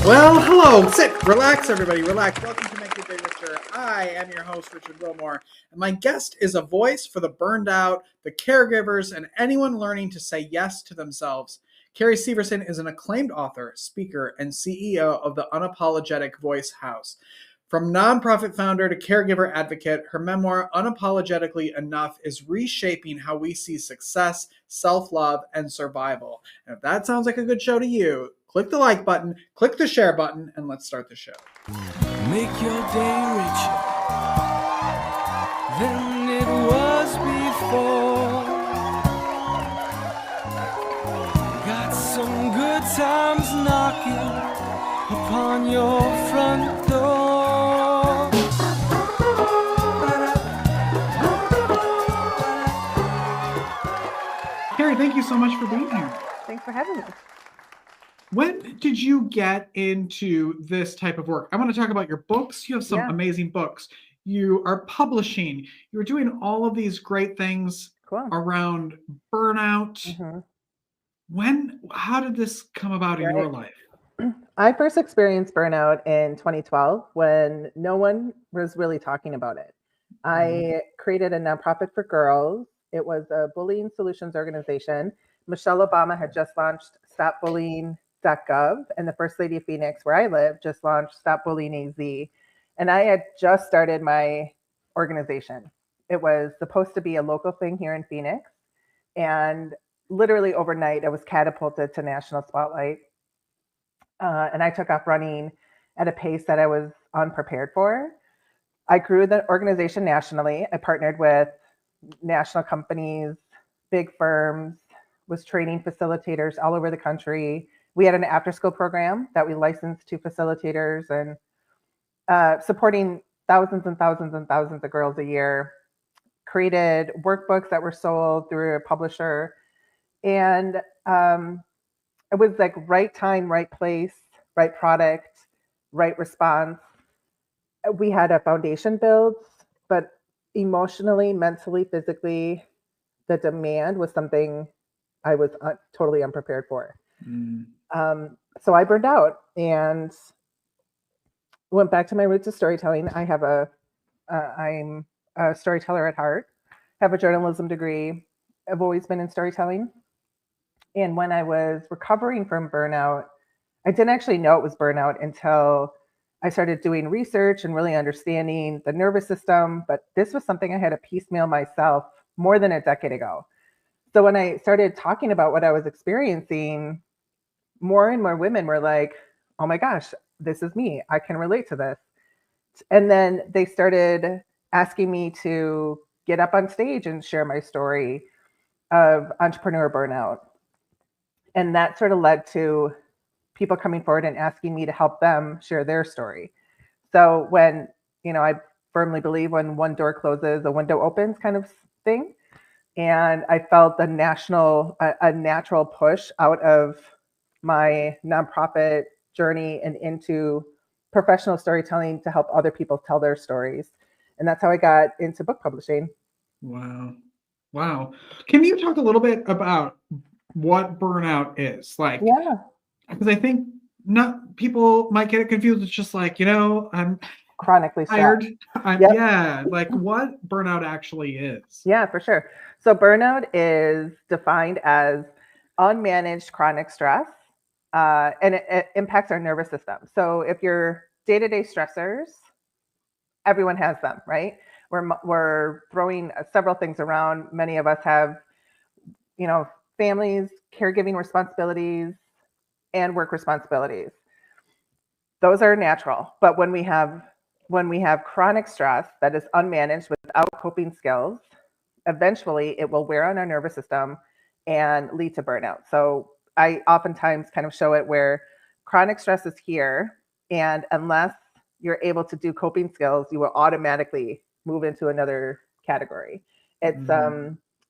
Well, hello, sit, relax, everybody, relax. Welcome to Make Your Day Richer. I am your host, Richard Wilmore, and my guest is a voice for the burned out, the caregivers, and anyone learning to say yes to themselves. Carrie Severson is an acclaimed author, speaker, and CEO of the Unapologetic Voice House. From nonprofit founder to caregiver advocate, her memoir, Unapologetically Enough, is reshaping how we see success, self-love, and survival. And if that sounds like a good show to you, click the like button, click the share button, and let's start the show. Make your day richer than it was before. Got some good times knocking upon your front door. Carrie, thank you so much for being here. Thanks for having me. When did you get into this type of work? I want to talk about your books. You have some amazing books. You are publishing. You're doing all of these great things around burnout. How did this come about in your life? I first experienced burnout in 2012 when no one was really talking about it. I created a nonprofit for girls. It was a bullying solutions organization. Michelle Obama had just launched StopBullying.gov, and the First Lady of Phoenix, where I live, just launched Stop Bullying AZ. And I had just started my organization. It was supposed to be a local thing here in Phoenix. And literally overnight, I was catapulted to national spotlight. And I took off running at a pace that I was unprepared for. I grew the organization nationally. I partnered with national companies, big firms, was training facilitators all over the country. We had an after-school program that we licensed to facilitators and supporting thousands and thousands and thousands of girls a year. Created workbooks that were sold through a publisher. And it was like right time, right place, right product, right response. We had a foundation built, but emotionally, mentally, physically, the demand was something I was totally unprepared for. So I burned out and went back to my roots of storytelling. I'm a storyteller at heart, have a journalism degree. I've always been in storytelling. And when I was recovering from burnout, I didn't actually know it was burnout until I started doing research and really understanding the nervous system. But this was something I had to piecemeal myself more than a decade ago. So when I started talking about what I was experiencing, more and more women were like, oh my gosh, this is me. I can relate to this. And then they started asking me to get up on stage and share my story of entrepreneur burnout. And that sort of led to people coming forward and asking me to help them share their story. So when, I firmly believe when one door closes, a window opens kind of thing. And I felt a natural push out of my nonprofit journey and into professional storytelling to help other people tell their stories. And that's how I got into book publishing. Wow. Can you talk a little bit about what burnout is? Because I think people might get it confused. It's just like, I'm chronically tired. Like what burnout actually is. Yeah, for sure. So burnout is defined as unmanaged chronic stress, and it impacts our nervous system. So if you're day-to-day stressors, everyone has them, right? We're throwing several things around. Many of us have, families, caregiving responsibilities, and work responsibilities. Those are natural. But when we have chronic stress that is unmanaged without coping skills, eventually it will wear on our nervous system and lead to burnout. So I oftentimes kind of show it where chronic stress is here, and unless you're able to do coping skills, you will automatically move into another category. It's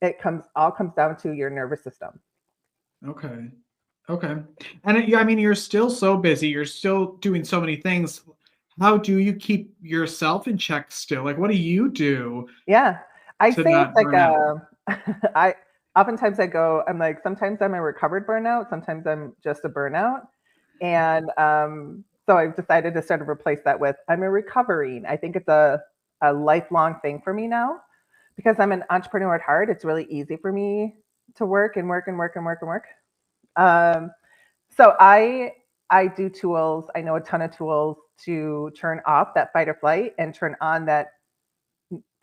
it all comes down to your nervous system. Okay. And you're still so busy. You're still doing so many things. How do you keep yourself in check still? Like, what do you do? Yeah, I say it's like oftentimes I'm like, sometimes I'm a recovered burnout. Sometimes I'm just a burnout. And so I've decided to sort of replace that with I'm a recovering. I think it's a lifelong thing for me now because I'm an entrepreneur at heart. It's really easy for me to work and work and work and work and work. So I do tools. I know a ton of tools to turn off that fight or flight and turn on that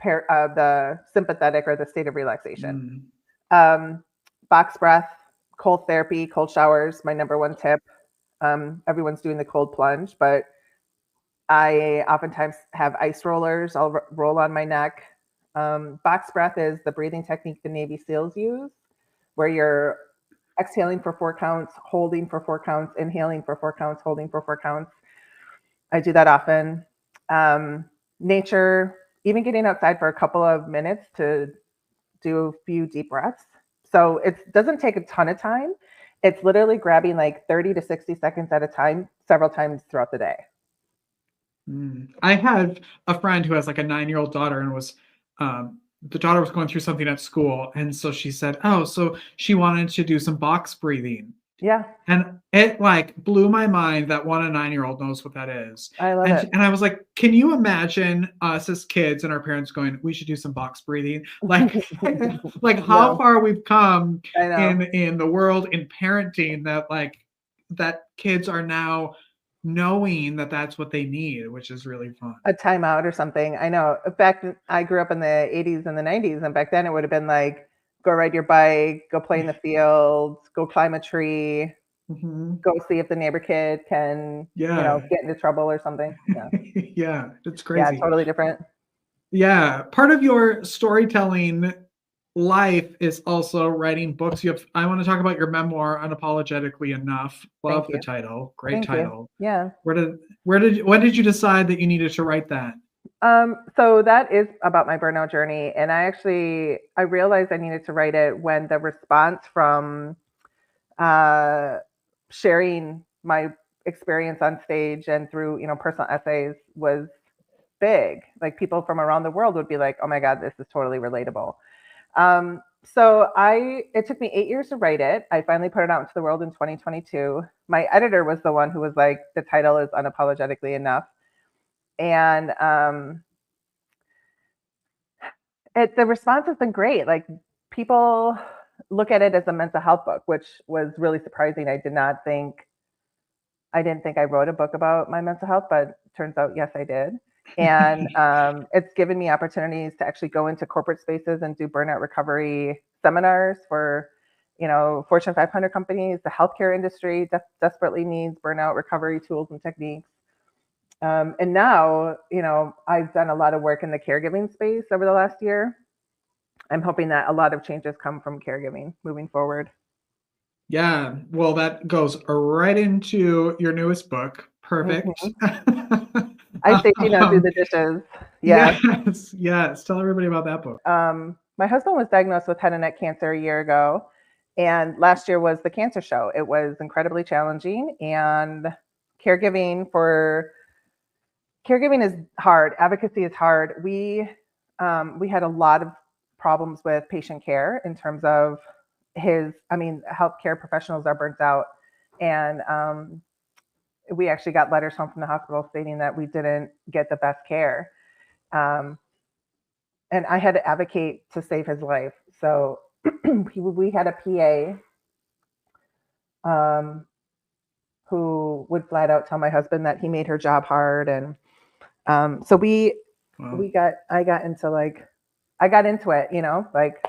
the sympathetic or the state of relaxation. Box breath, cold therapy, cold showers, my number one tip. Everyone's doing the cold plunge, but I oftentimes have ice rollers. I'll roll on my neck. Box breath is the breathing technique the Navy SEALs use, where you're exhaling for 4 counts, holding for 4 counts, inhaling for 4 counts, holding for 4 counts. I do that often. Nature, even getting outside for a couple of minutes to do a few deep breaths. So it doesn't take a ton of time. It's literally grabbing like 30 to 60 seconds at a time, several times throughout the day. I had a friend who has like a 9-year-old daughter and was, the daughter was going through something at school. And so she said, oh, so she wanted to do some box breathing. Yeah. And it like blew my mind that 9-year-old knows what that is. I love it. And I was like, can you imagine us as kids and our parents going, we should do some box breathing? Like, like how far we've come in the world, in parenting, that kids are now knowing that that's what they need, which is really fun. A timeout or something. I know. Back, I grew up in the 80s and the 90s, and back then it would have been like, go ride your bike, go play in the fields, go climb a tree, go see if the neighbor kid can, get into trouble or something. Yeah. Yeah, it's crazy. Yeah, totally different. Yeah, part of your storytelling life is also writing books. I want to talk about your memoir, Unapologetically Enough. Love the title. Great title. Yeah. When did you decide that you needed to write that? So that is about my burnout journey. And I realized I needed to write it when the response from sharing my experience on stage and through, personal essays was big. Like people from around the world would be like, oh my God, this is totally relatable. So it took me 8 years to write it. I finally put it out into the world in 2022. My editor was the one who was like, the title is Unapologetically Enough. And the response has been great. Like people look at it as a mental health book, which was really surprising. I didn't think I wrote a book about my mental health, but turns out, yes, I did. And it's given me opportunities to actually go into corporate spaces and do burnout recovery seminars for, Fortune 500 companies. The healthcare industry desperately needs burnout recovery tools and techniques. And now, I've done a lot of work in the caregiving space over the last year. I'm hoping that a lot of changes come from caregiving moving forward. Yeah, well, that goes right into your newest book. Perfect. I say, do the dishes. Yeah. Yes. Tell everybody about that book. My husband was diagnosed with head and neck cancer a year ago, and last year was the cancer show. It was incredibly challenging, and caregiving is hard. Advocacy is hard. We had a lot of problems with patient care in terms of healthcare professionals are burnt out. And we actually got letters home from the hospital stating that we didn't get the best care. And I had to advocate to save his life. So we had a PA who would flat out tell my husband that he made her job hard. And so I got into it, like,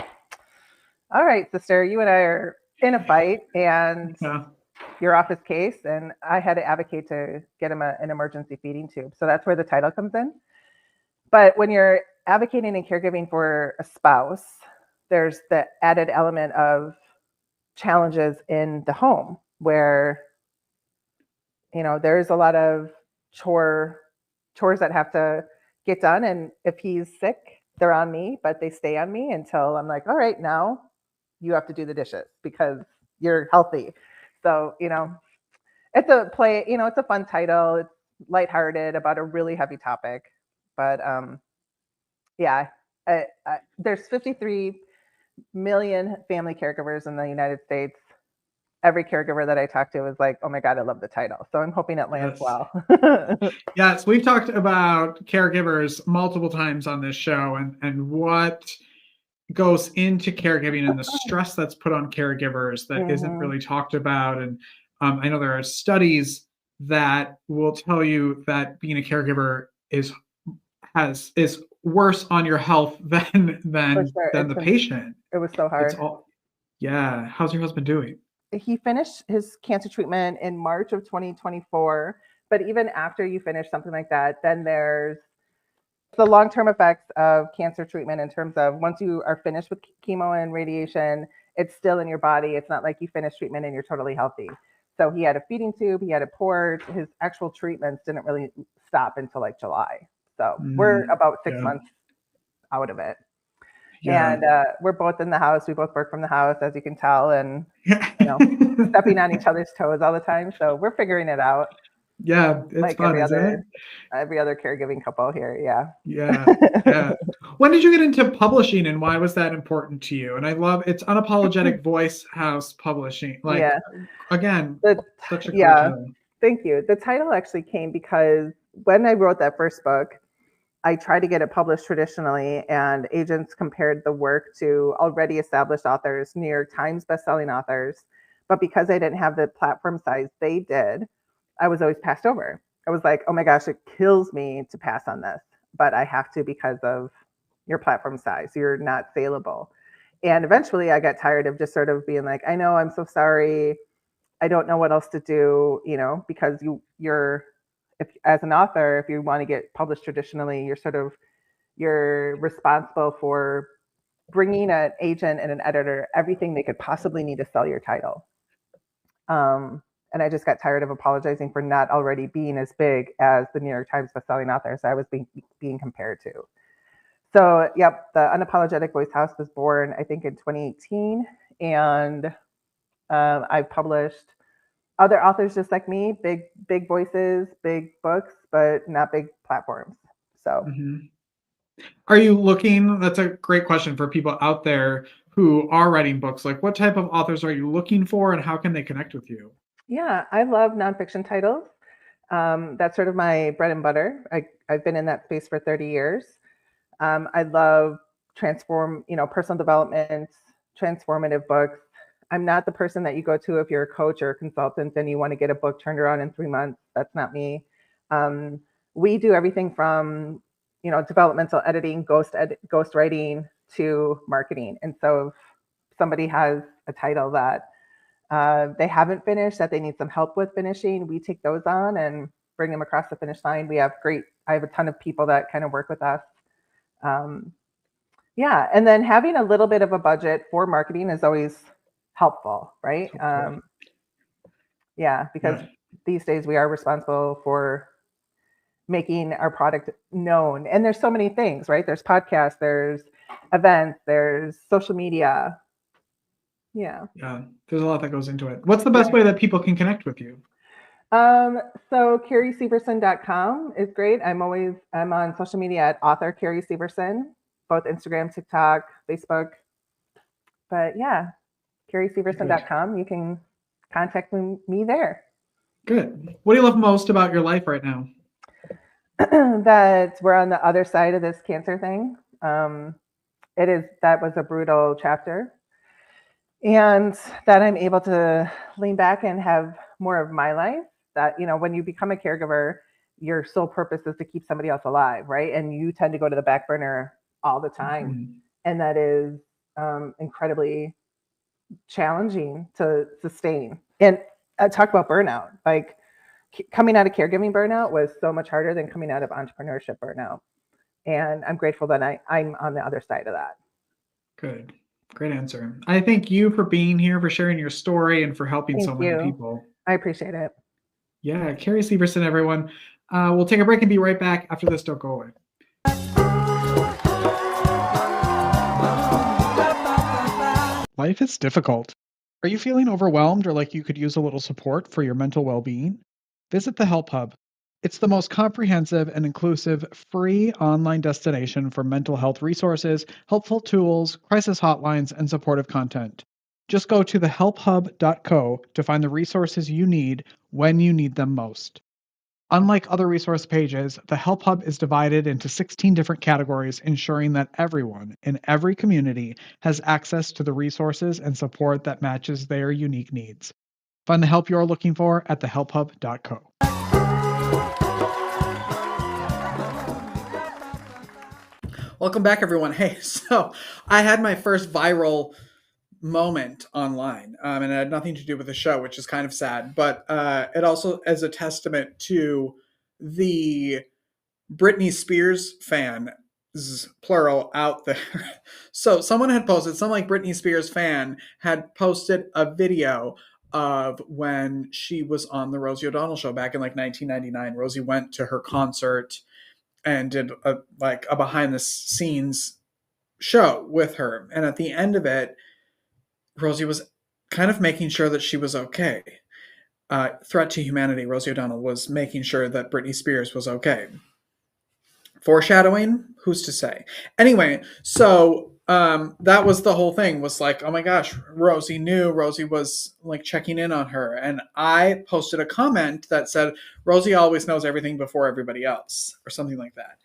all right, sister, you and I are in a fight and you're off his case. And I had to advocate to get him an emergency feeding tube. So that's where the title comes in. But when you're advocating and caregiving for a spouse, there's the added element of challenges in the home where, there's a lot of chores that have to get done. And if he's sick, they're on me, but they stay on me until I'm like, all right, now you have to do the dishes because you're healthy. So, it's a play, it's a fun title. It's lighthearted about a really heavy topic. But there's 53 million family caregivers in the United States. every caregiver that I talked to was like, oh my God, I love the title. So I'm hoping it lands Yes. well. Yes, we've talked about caregivers multiple times on this show and what goes into caregiving and the stress that's put on caregivers that isn't Mhm. really talked about. And I know there are studies that will tell you that being a caregiver is worse on your health than For than sure. than the patient. It was so It's hard. all yeah. How's your husband doing? He finished his cancer treatment in March of 2024. But even after you finish something like that, then there's the long-term effects of cancer treatment in terms of once you are finished with chemo and radiation, it's still in your body. It's not like you finish treatment and you're totally healthy. So he had a feeding tube, he had a port. His actual treatments didn't really stop until like July. So we're about six Yeah. months out of it. Yeah. And we're both in the house. We both work from the house, as you can tell, and Yeah. stepping on each other's toes all the time. So we're figuring it out, Yeah, it's like fun, isn't it? every other caregiving couple here. Yeah. Yeah. Yeah. When did you get into publishing and why was that important to you? And I love it's Unapologetic Voice House Publishing. Like Yeah. again, The, such a great yeah. title. Thank you. The title actually came because when I wrote that first book, I tried to get it published traditionally, and agents compared the work to already established authors, New York Times bestselling authors. But because I didn't have the platform size they did, I was always passed over. I was like, oh my gosh, it kills me to pass on this, but I have to because of your platform size. You're not saleable. And eventually I got tired of just sort of being like, I know, I'm so sorry. I don't know what else to do, because you're if as an author, if you want to get published traditionally, you're responsible for bringing an agent and an editor everything they could possibly need to sell your title. And I just got tired of apologizing for not already being as big as the New York Times bestselling authors I was being compared to. So, yep, the Unapologetic Voice House was born, I think, in 2018, and I've published other authors just like me, big voices, big books, but not big platforms. So Are you looking? That's a great question for people out there who are writing books. Like, what type of authors are you looking for, and how can they connect with you? yeah, I love nonfiction titles. That's sort of my bread and butter. I've been in that space for 30 years. I love personal development, transformative books. I'm not the person that you go to if you're a coach or a consultant and you want to get a book turned around in 3 months. That's not me. We do everything from, developmental editing, ghost writing to marketing. And so if somebody has a title that they haven't finished, that they need some help with finishing, we take those on and bring them across the finish line. I have a ton of people that kind of work with us. Yeah. And then having a little bit of a budget for marketing is always helpful, right? Yeah, because these days we are responsible for making our product known. And there's so many things, right? There's podcasts, there's events, there's social media. Yeah. Yeah, there's a lot that goes into it. What's the best way that people can connect with you? So CarrieSeverson.com is great. I'm on social media at author Carrie Severson, both Instagram, TikTok, Facebook. But yeah, CarrieSeverson.com. You can contact me there. Good. What do you love most about your life right now? That we're on the other side of this cancer thing. That was a brutal chapter. And that I'm able to lean back and have more of my life. That, when you become a caregiver, your sole purpose is to keep somebody else alive, right? And you tend to go to the back burner all the time. And that is incredibly challenging to sustain. And I talk about burnout. Like coming out of caregiving burnout was so much harder than coming out of entrepreneurship burnout. And I'm grateful that I'm on the other side of that. Good. Great answer. I thank you for being here, for sharing your story, and for helping so many people. I appreciate it. Yeah, Carrie Severson, everyone. We'll take a break and be right back after this. Don't go away. Life is difficult. Are you feeling overwhelmed or like you could use a little support for your mental well-being? Visit the Help Hub. It's the most comprehensive and inclusive free online destination for mental health resources, helpful tools, crisis hotlines, and supportive content. Just go to thehelphub.co to find the resources you need when you need them most. Unlike other resource pages, the Help Hub is divided into 16 different categories, ensuring that everyone in every community has access to the resources and support that matches their unique needs. Find the help you're looking for at thehelphub.co. Welcome back, everyone. Hey, so I had my first viral moment online, and it had nothing to do with the show, which is kind of sad, but it also is a testament to the Britney Spears fans, plural, out there. So someone had posted, some like Britney Spears fan had posted a video of when she was on the Rosie O'Donnell show back in like 1999. Rosie went to her concert and did a behind the scenes show with her. And at the end of it, Rosie was kind of making sure that she was okay. Threat to humanity, Rosie O'Donnell was making sure that Britney Spears was okay. Foreshadowing? Who's to say? Anyway, so that was the whole thing, was like, oh my gosh, Rosie knew. Rosie was like checking in on her. And I posted a comment that said, Rosie always knows everything before everybody else, or something like that.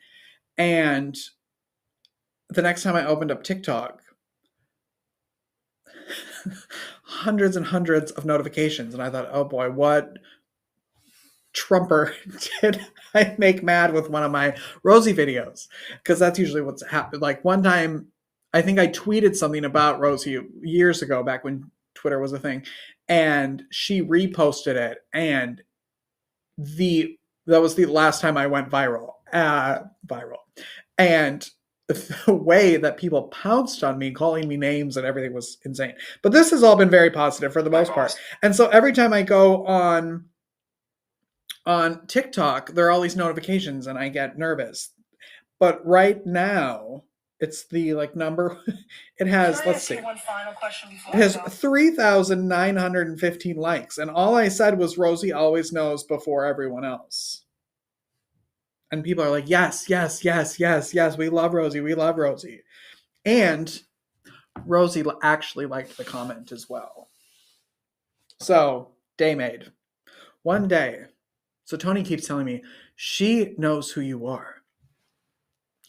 And the next time I opened up TikTok, hundreds and hundreds of notifications. And I thought, oh boy, what Trumper did I make mad with one of my Rosie videos? Because that's usually what's happened. Like one time, I think I tweeted something about Rosie years ago, back when Twitter was a thing, and she reposted it. And that was the last time I went viral. And the way that people pounced on me, calling me names and everything, was insane. But this has all been very positive for the most part. And so every time I go on TikTok, there are all these notifications and I get nervous. But right now, it's the number. It has, let's see. One final question before it has 3,915 likes. And all I said was, Rosie always knows before everyone else. And people are like, yes, yes, yes, yes, yes. We love Rosie. We love Rosie. And Rosie actually liked the comment as well. So, day made. One day. So Tony keeps telling me, she knows who you are.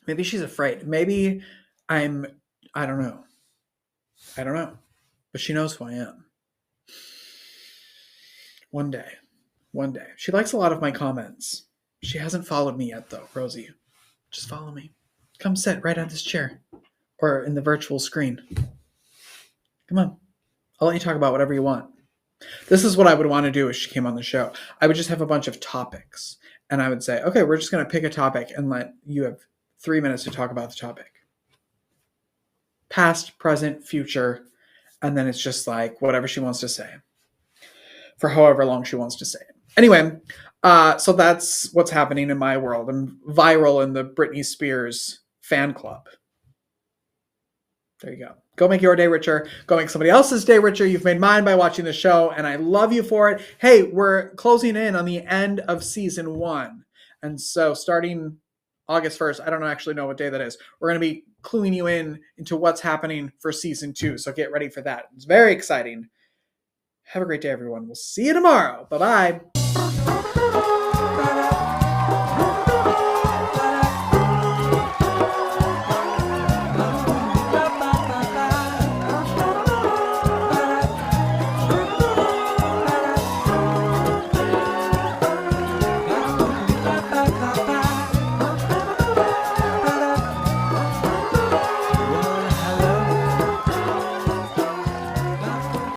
Maybe she's afraid. Maybe I don't know. But she knows who I am. One day. She likes a lot of my comments. She hasn't followed me yet, though. Rosie, just follow me. Come sit right on this chair. Or in the virtual screen. Come on. I'll let you talk about whatever you want. This is what I would want to do if she came on the show. I would just have a bunch of topics. And I would say, okay, we're just going to pick a topic and let you have 3 minutes to talk about the topic. Past, present, future. And then it's just like whatever she wants to say. For however long she wants to say it. Anyway, so that's what's happening in my world. I'm viral in the Britney Spears fan club. There you go. Go make your day richer. Go make somebody else's day richer. You've made mine by watching the show, and I love you for it. Hey, we're closing in on the end of season 1. And so starting August 1st, I don't actually know what day that is, we're going to be cluing you in into what's happening for season 2. So get ready for that. It's very exciting. Have a great day, everyone. We'll see you tomorrow. Bye-bye.